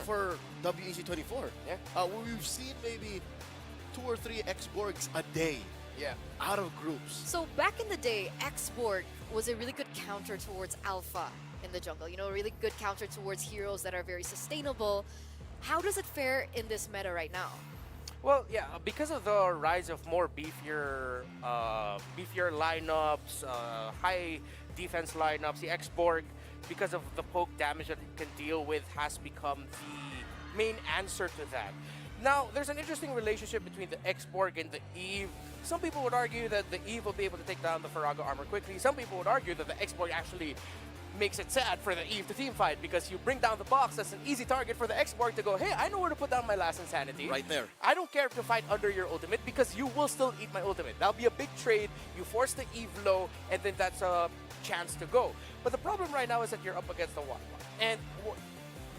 for WEC 24. Yeah. We've seen maybe 2 or 3 X-Borgs a day. Yeah. Out of groups. So back in the day, X-Borg was a really good counter towards Alpha in the jungle. You know, a really good counter towards heroes that are very sustainable. How does it fare in this meta right now? Well, yeah, because of the rise of more beefier lineups, high defense lineups, the X-Borg, because of the poke damage that it can deal with, has become the main answer to that. Now, there's an interesting relationship between the X-Borg and the Eve. Some people would argue that the Eve will be able to take down the Faraga armor quickly. Some people would argue that the X-Borg actually makes it sad for the Eve to team fight, because you bring down the box, that's an easy target for the X-Borg to go, hey, I know where to put down my last insanity. Right there. I don't care to fight under your ultimate, because you will still eat my ultimate. That'll be a big trade. You force the Eve low, and then that's a chance to go. But the problem right now is that you're up against the 1-1. And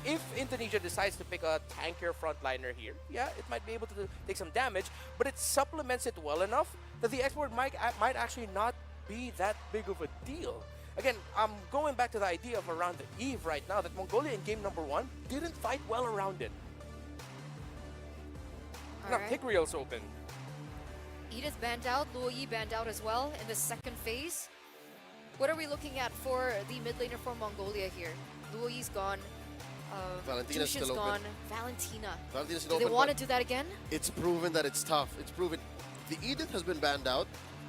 if Indonesia decides to pick a tankier frontliner here, yeah, it might be able to take some damage, but it supplements it well enough that the X-Borg might actually not be that big of a deal. Again, I'm going back to the idea of around the Eve right now, that Mongolia in game number 1 didn't fight well around it. Now, Tigreal's open. Edith banned out, Luo Yi banned out as well in the second phase. What are we looking at for the mid laner for Mongolia here? Luo Yi's gone. Valentina's Jushin's still gone. open. Valentina. Valentina's still Do they open, want to but do that again? it's proven that it's tough. It's proven. The Edith has been banned out,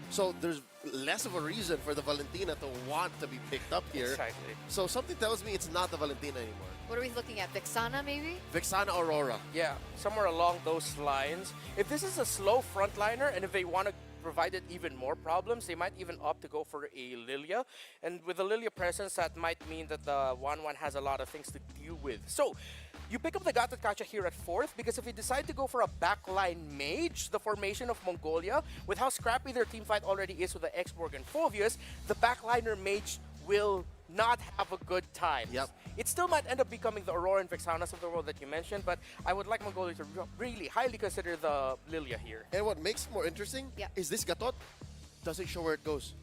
so there's less of a reason for the Valentina to want to be picked up here. Exactly. So something tells me it's not the Valentina anymore. What are we looking at? Vexana maybe? Vexana Aurora. Yeah, somewhere along those lines. If this is a slow frontliner, and if they want to provide it even more problems, they might even opt to go for a Lilia. And with the Lilia presence, that might mean that the 1-1 has a lot of things to deal with. So, you pick up the Gatot Kacha here at 4th, because if you decide to go for a backline mage, the formation of Mongolia, with how scrappy their team fight already is with the X-Borg and Phoveus, the backliner mage will not have a good time. Yep. It still might end up becoming the Aurora and Vexanas of the world that you mentioned, but I would like Mongolia to really highly consider the Lilia here. And what makes it more interesting Yep. is this Gatot doesn't show where it goes.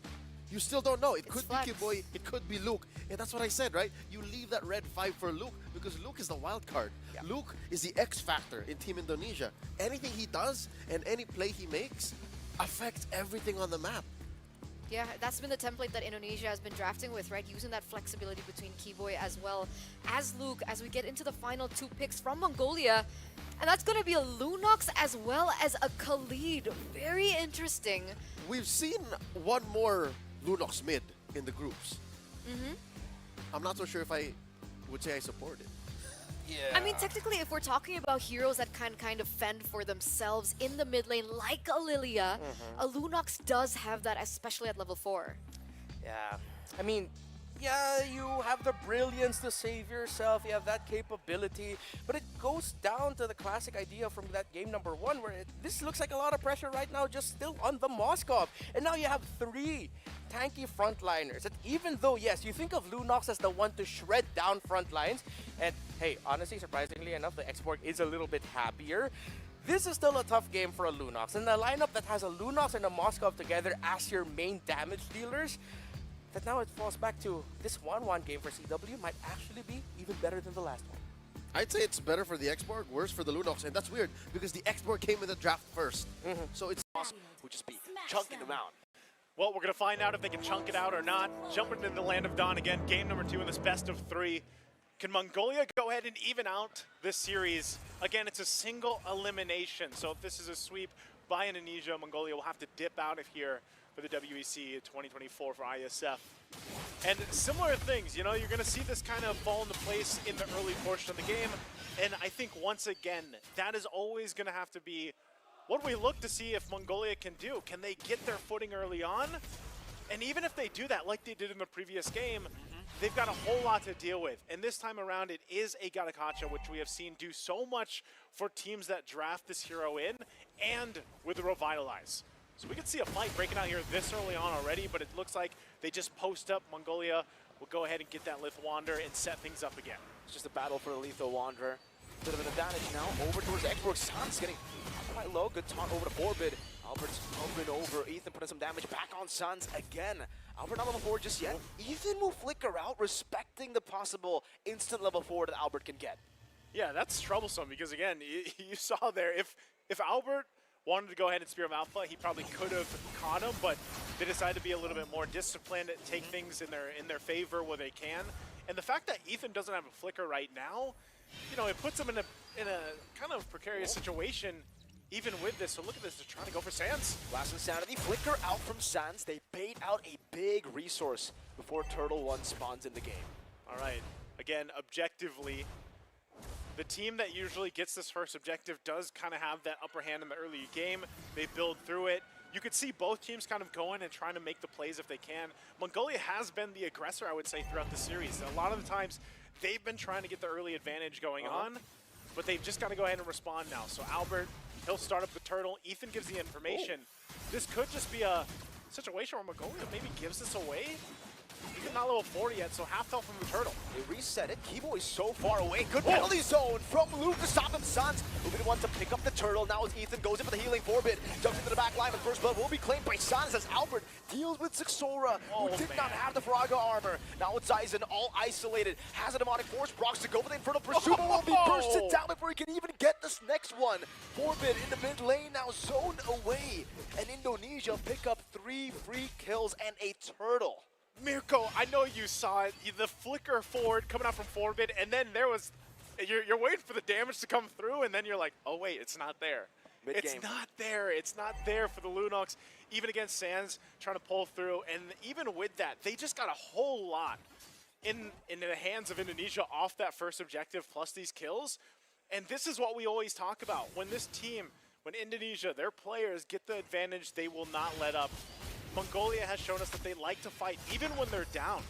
You still don't know. It could flex. be Kiboy, it could be Luke. And that's what I said, right? You leave that red 5 for Luke, because Luke is the wild card. Yeah. Luke is the X factor in Team Indonesia. Anything he does and any play he makes affects everything on the map. Yeah, that's been the template that Indonesia has been drafting with, right? Using that flexibility between Kiboy as well as Luke as we get into the final 2 picks from Mongolia. And that's going to be a Lunox as well as a Khalid. Very interesting. We've seen one more Lunox mid in the groups. I'm not so sure if I would say I support it. Yeah. I mean, technically, if we're talking about heroes that can kind of fend for themselves in the mid lane, like a Lilia, a Lunox does have that, especially at level 4. Yeah. I mean, yeah, you have the brilliance to save yourself, you have that capability, but it goes down to the classic idea from that game number 1, where this looks like a lot of pressure right now, just still on the Moskov. And now you have 3 tanky frontliners. And even though, yes, you think of Lunox as the one to shred down frontlines, and hey, honestly, surprisingly enough, the X-Borg is a little bit happier. This is still a tough game for a Lunox, and the lineup that has a Lunox and a Moskov together as your main damage dealers, that now it falls back to this 1-1 game for CW might actually be even better than the last one. I'd say it's better for the X-Borg, worse for the Lunox, and that's weird because the X-Borg came in the draft first. So it's Would just be chunking them out. Well, we're going to find out if they can chunk it out or not. Jumping into the Land of Dawn again, game number 2 in this best of 3. Can Mongolia go ahead and even out this series? Again, it's a single elimination, so if this is a sweep by Indonesia, Mongolia will have to dip out of here for the WEC 2024 for Iesf. And similar things, you know, you're going to see this kind of fall into place in the early portion of the game. And I think once again, that is always going to have to be what we look to see if Mongolia can do. Can they get their footing early on? And even if they do that, like they did in the previous game, they've got a whole lot to deal with. And this time around, it is a Gattacacha, which we have seen do so much for teams that draft this hero in, and with the Revitalize. So we could see a fight breaking out here this early on already, but it looks like they just post up. Mongolia will go ahead and get that Lith Wander and set things up again. It's just a battle for the Lethal Wanderer. Bit of an advantage now over towards the X-Borg. Sun's getting quite low. Good taunt over to Forbid. Albert's moving over. Ethan putting some damage back on Suns again. Albert not level 4 just yet. Ethan will flicker out, respecting the possible instant level 4 that Albert can get. Yeah, that's troublesome because again, you saw there if Albert wanted to go ahead and spear him alpha, he probably could have caught him, but they decided to be a little bit more disciplined, take things in their favor where they can. And the fact that Ethan doesn't have a flicker right now, you know, it puts him in a kind of precarious situation even with this. So look at this, they're trying to go for Sands. Last Insanity, flicker out from Sands. They bait out a big resource before Turtle 1 spawns in the game. All right, again, objectively, the team that usually gets this first objective does kind of have that upper hand in the early game. They build through it. You could see both teams kind of going and trying to make the plays if they can. Mongolia has been the aggressor, I would say, throughout the series. A lot of the times, they've been trying to get the early advantage going on, but they've just got to go ahead and respond now. So Albert, he'll start up the turtle. Ethan gives the information. This could just be a situation where Mongolia maybe gives this away. Ethan not level 40 yet, so half health from the turtle. They reset it. Kibo is so far away. Good penalty zone from Luke to stop him. Suns will be the one to pick up the turtle. Now as Ethan goes in for the healing forbid. Jumps into the back line, but first blood will be claimed by Suns as Albert deals with Sixora, who did not have the Faraga armor. Now it's Aizen all isolated. Has a demonic force. Brox to go for the Infernal Pursuit, but will be bursted down before he can even get this next one. Forbid in the mid lane now zoned away. And Indonesia pick up 3 free kills and a turtle. Mirko, I know you saw it, the flicker forward coming out from Forbid, and then there was, you're waiting for the damage to come through, and then you're like, oh wait, it's not there. It's not there. It's not there for the Lunox, even against Sands, trying to pull through, and even with that, they just got a whole lot in the hands of Indonesia off that first objective, plus these kills, and this is what we always talk about. When this team, when Indonesia, their players get the advantage, they will not let up. Mongolia has shown us that they like to fight even when they're down.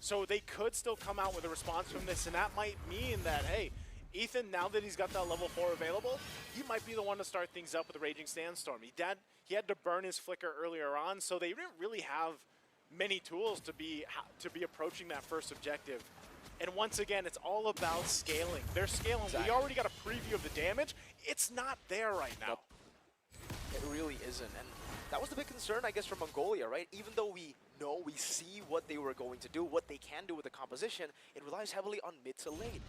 So they could still come out with a response from this, and that might mean that, hey, Ethan, now that he's got that level 4 available, he might be the one to start things up with the Raging Sandstorm. He had to burn his flicker earlier on, so they didn't really have many tools to be approaching that first objective. And once again, it's all about scaling. They're scaling. Exactly. We already got a preview of the damage. It's not there right now. Nope. It really isn't. And that was the big concern, I guess, for Mongolia, right? Even though we see what they were going to do, what they can do with the composition, it relies heavily on mid to lane.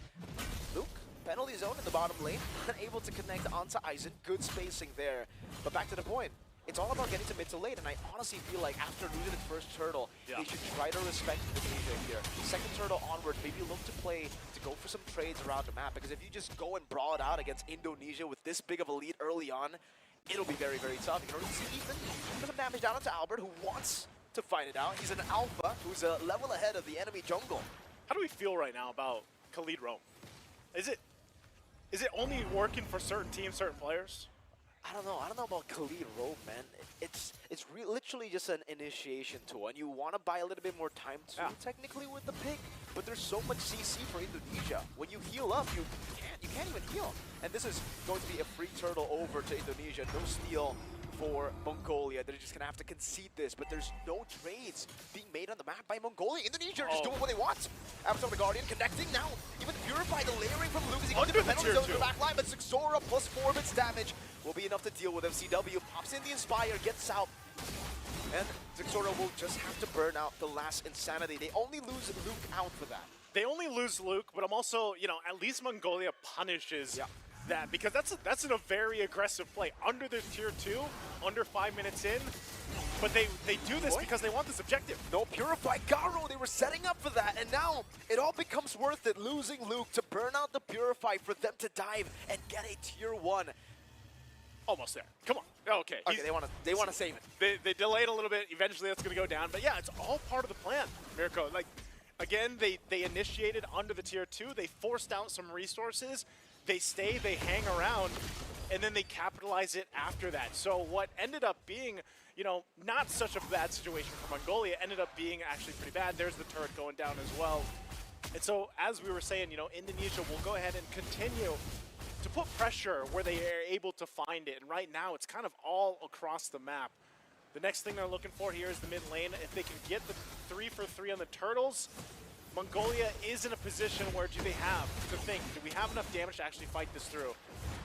Luke, penalty zone in the bottom lane, unable to connect onto Aizen. Good spacing there. But back to the point, it's all about getting to mid to lane, and I honestly feel like after losing the first turtle, they should try to respect Indonesia here. Second turtle onward, maybe look to go for some trades around the map, because if you just go and brawl it out against Indonesia with this big of a lead early on, it'll be very, very tough. You can already see Ethan put some damage down onto Albert, who wants to fight it out. He's an alpha who's a level ahead of the enemy jungle. How do we feel right now about Khalid Rome? Is it only working for certain teams, certain players? I don't know about Khalid Rome, man. It's literally just an initiation tool, and you want to buy a little bit more time too, technically, with the pick. But there's so much CC for Indonesia. When you heal up, you can't even heal. And this is going to be a free turtle over to Indonesia. No steal for Mongolia. They're just gonna have to concede this, but there's no trades being made on the map by Mongolia. Indonesia are just doing what they want. Avatar the Guardian connecting now. Even Purify, the layering from Luke, he goes to the penalty zone to the back line, but Sixora plus 4 bits damage will be enough to deal with FCW. Pops in the Inspire, gets out, and Sixora will just have to burn out the last Insanity. They only lose Luke out for that. They only lose Luke, but I'm also, you know, at least Mongolia punishes that, because that's a very aggressive play. Under the tier 2, under 5 minutes in, but they do this because they want this objective. No, Purify Garo, they were setting up for that, and now it all becomes worth it, losing Luke to burn out the Purify for them to dive and get a tier 1. Almost there. Come on. Okay. They want to save it. They delayed a little bit. Eventually that's going to go down. But yeah, it's all part of the plan, Mirko. Like, again, they initiated under the tier 2. They forced out some resources. They stay, they hang around, and then they capitalize it after that. So what ended up being, you know, not such a bad situation for Mongolia ended up being actually pretty bad. There's the turret going down as well. And so, as we were saying, you know, Indonesia will go ahead and continue to put pressure where they are able to find it. And right now, it's kind of all across the map. The next thing they're looking for here is the mid lane. If they can get the 3 for 3 on the turtles, Mongolia is in a position where do we have enough damage to actually fight this through?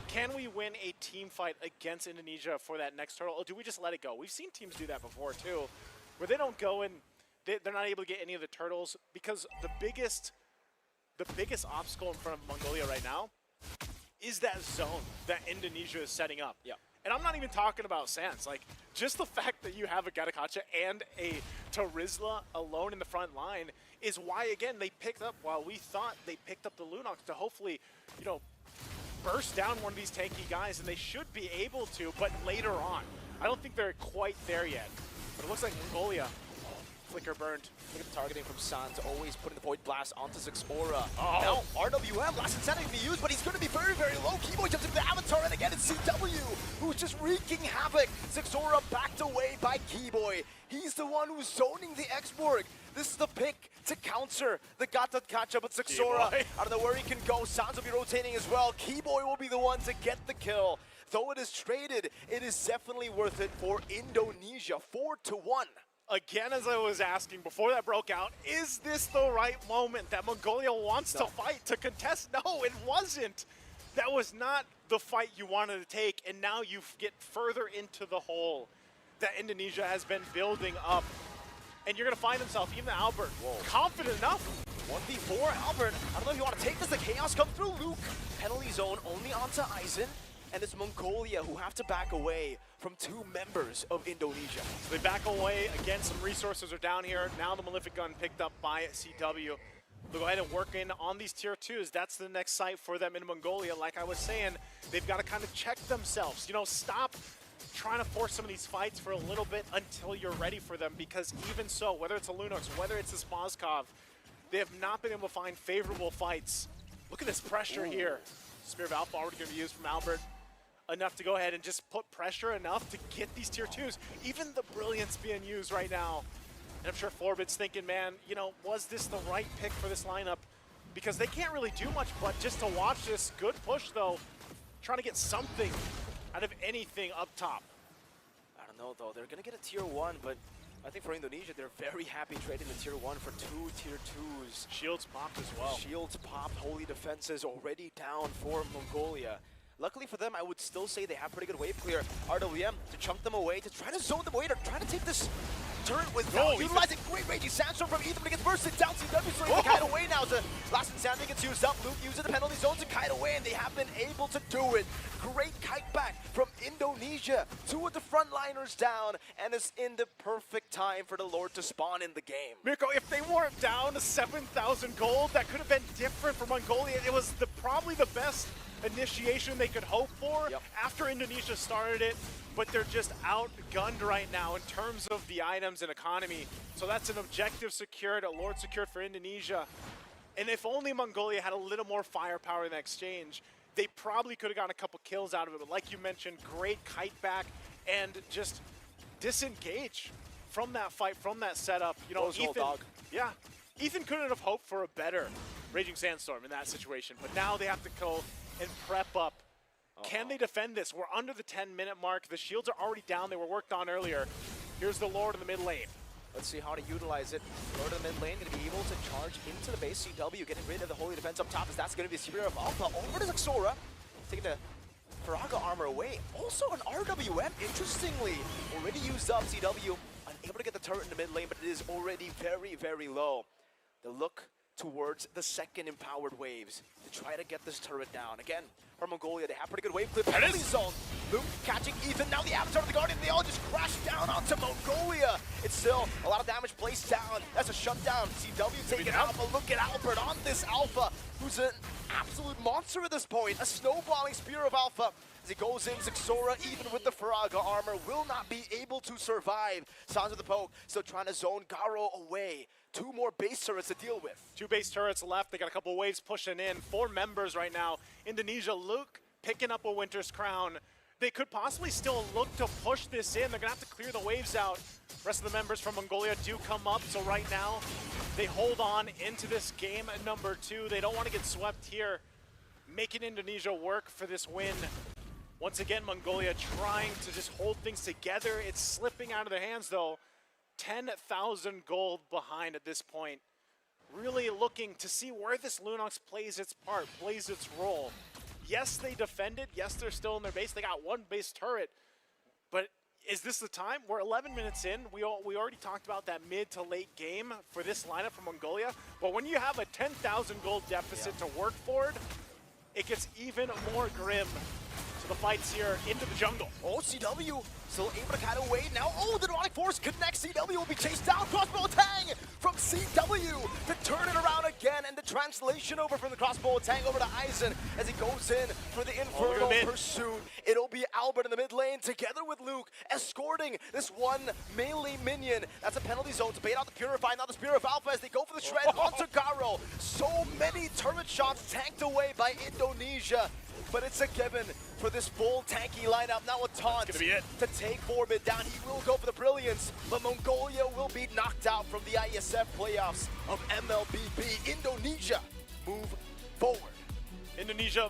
Can we win a team fight against Indonesia for that next turtle, or do we just let it go? We've seen teams do that before too, where they don't go and they're not able to get any of the turtles, because the biggest obstacle in front of Mongolia right now is that zone that Indonesia is setting up. Yeah. And I'm not even talking about Sans. Like, just the fact that you have a Gatakacha and a Tarizla alone in the front line is why, again, they picked up, while we thought they picked up the Lunox to hopefully, you know, burst down one of these tanky guys, and they should be able to, but later on. I don't think they're quite there yet. But it looks like Mongolia, flicker burned. Look at the targeting from Sans, always putting the Void Blast onto Zixora. Now, RWM, last insanity to be used, but he's going to be very, very low. Keyboy jumps into the Avatar, and again it's CW, who's just wreaking havoc. Zixora backed away by Keyboy. He's the one who's zoning the X-Borg. This is the pick to counter the Gata Kacha, but Zixora, I don't know where he can go. Sans will be rotating as well. Keyboy will be the one to get the kill. Though it is traded, it is definitely worth it for Indonesia, 4-1. Again, as I was asking before that broke out, is this the right moment that Mongolia wants to fight, to contest? No, it wasn't. That was not the fight you wanted to take, and now you get further into the hole that Indonesia has been building up. And you're going to find himself, even Albert, confident enough. 1v4, Albert. I don't know if you want to take this. The chaos come through. Luke, penalty zone only onto Aizen. And it's Mongolia who have to back away from two members of Indonesia. So they back away. Again, some resources are down here. Now the Malefic Gun picked up by CW. They'll go ahead and work in on these tier 2s. That's the next site for them in Mongolia. Like I was saying, they've got to kind of check themselves. You know, stop trying to force some of these fights for a little bit until you're ready for them, because even so, whether it's a Lunox, whether it's this Moskov, they have not been able to find favorable fights. Look at this pressure here. Spear of Alpha already going to be used from Albert. Enough to go ahead and just put pressure enough to get these tier 2s. Even the Brilliance being used right now. And I'm sure Forbid's thinking, man, you know, was this the right pick for this lineup? Because they can't really do much but just to watch this. Good push, though. Trying to get something out of anything up top. I don't know, though. They're going to get a tier 1, but I think for Indonesia, they're very happy trading the tier 1 for 2 tier 2s. Shields popped as well. Shields popped. Holy defenses already down for Mongolia. Luckily for them, I would still say they have pretty good wave clear. RWM to chunk them away, to try to zone them away, to try to take this turret without utilizing great raging sandstorm from Ethan, but it gets bursted down. CW throwing the kite away now. The last insanity gets used up. Luke uses the penalty zone to kite away, and they have been able to do it. Great kite back from Indonesia. 2 of the frontliners down, and it's in the perfect time for the Lord to spawn in the game. Mirko, if they weren't down to 7,000 gold, that could have been different for Mongolia. It was probably the best initiation they could hope for after Indonesia started it, but they're just outgunned right now in terms of the items and economy. So that's an objective secured, a Lord secured for Indonesia. And if only Mongolia had a little more firepower in that exchange, they probably could have gotten a couple kills out of it. But like you mentioned, great kite back and just disengage from that fight, from that setup. You know, Ethan couldn't have hoped for a better Raging Sandstorm in that situation, but now they have to go and prep up. Can they defend this? We're under the 10-minute mark. The shields are already down. They were worked on earlier. Here's the Lord in the mid lane. Let's see how to utilize it. Lord of the mid lane going to be able to charge into the base. CW getting rid of the holy defense up top, as that's going to be a Spear of Alpha over to Zixora, taking the Faraga armor away. Also an RWM, interestingly, already used up. CW unable to get the turret in the mid lane, but it is already very, very low. The look towards the second empowered waves to try to get this turret down. Again, for Mongolia, they have pretty good wave clip. Penalty zone. Luke catching Ethan. Now the Avatar of the Guardian. They all just crash down onto Mongolia. It's still a lot of damage placed down. That's a shutdown. CW taking out, but look at Albert on this Alpha, who's an absolute monster at this point. A snowballing Spear of Alpha. As he goes in, Zixora, even with the Faraga armor, will not be able to survive. Sans with the poke, still trying to zone Garo away. 2 more base turrets to deal with. 2 base turrets left. They got a couple waves pushing in. 4 members right now. Indonesia, Luke picking up a Winter's Crown. They could possibly still look to push this in. They're going to have to clear the waves out. Rest of the members from Mongolia do come up. So right now, they hold on into this game at number 2. They don't want to get swept here. Making Indonesia work for this win. Once again, Mongolia trying to just hold things together. It's slipping out of their hands, though. 10,000 gold behind at this point. Really looking to see where this Lunox plays its part, plays its role. Yes, they defended. Yes, they're still in their base. They got 1 base turret. But is this the time? We're 11 minutes in. We already talked about that mid to late game for this lineup from Mongolia. But when you have a 10,000 gold deficit to work for, it gets even more grim. So the fight's here into the jungle. Oh, CW still able to kind of wait now. Oh, the Demonic Force connects. CW will be chased down. Crossbow tang from CW to turn it around again. And the translation over from the crossbow tang over to Eisen as he goes in for the Infernal Pursuit. It'll be Albert in the mid lane together with Luke escorting this one melee minion. That's a penalty zone to bait out the Purify. Now the Spear of Alpha as they go for the shred onto Garo. So many turret shots tanked away by Indonesia. But it's a given for this full tanky lineup. Now a taunt That's gonna be it. to take Forbid down. He will go for the Brilliance, but Mongolia will be knocked out from the Iesf playoffs of MLBB. Indonesia move forward. Indonesia